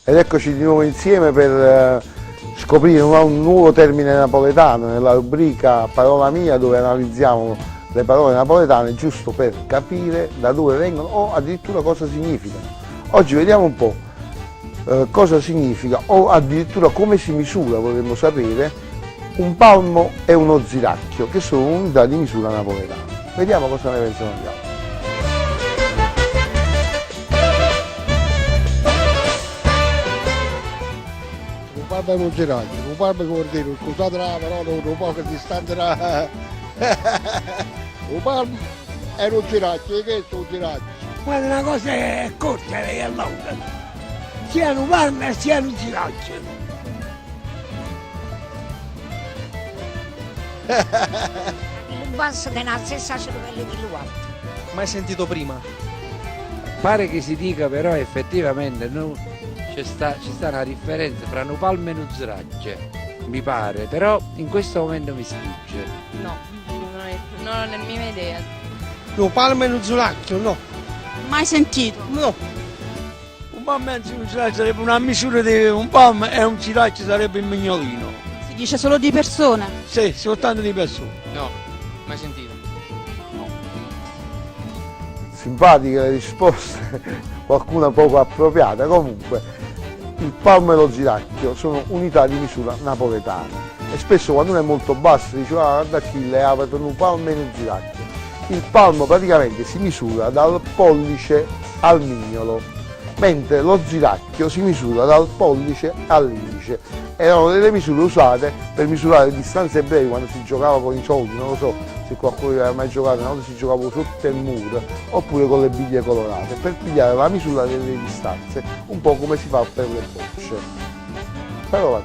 Ed eccoci di nuovo insieme per scoprire un nuovo termine napoletano nella rubrica Parola Mia, dove analizziamo le parole napoletane giusto per capire da dove vengono o addirittura cosa significano. Oggi vediamo un po' cosa significa o addirittura come si misura, vorremmo sapere, un palmo e uno ziracchio, che sono unità di misura napoletana. Vediamo cosa ne pensano gli altri. Un palmo e uno ziracchio, un palmo che vuol dire, scusate la parola, un poco distante da... un palmo e uno ziracchio, che è un ziracchio? Guarda, una cosa è corta e lunga, sia un palmo e sia un ziracchio. Un basso della stessa cervello di l'uomo. Mai sentito prima? Pare che si dica, però effettivamente ci sta una differenza tra un palmo e un ziracchio, mi pare, però in questo momento mi sfugge. No, non ho nemmeno idea. Un palmo e uno zuracchio, no. Mai sentito? No. Un palmo e un zuracchio sarebbe una misura di un palmo e un zuracchio sarebbe il mignolino. Si dice solo di persone? Sì, soltanto di persone. No, mai sentito. Simpatiche le risposte, qualcuna poco appropriata. Comunque il palmo e lo ziracchio sono unità di misura napoletane e spesso quando uno è molto basso dice guarda Achille ha per un palmo e un ziracchio. Il palmo praticamente si misura dal pollice al mignolo, mentre lo ziracchio si misura dal pollice all'indice. Erano delle misure usate per misurare distanze brevi quando si giocava con i soldi, non lo so se qualcuno aveva mai giocato, una volta si giocava sotto il muro oppure con le biglie colorate, per pigliare la misura delle distanze, un po' come si fa per le bocce. Però,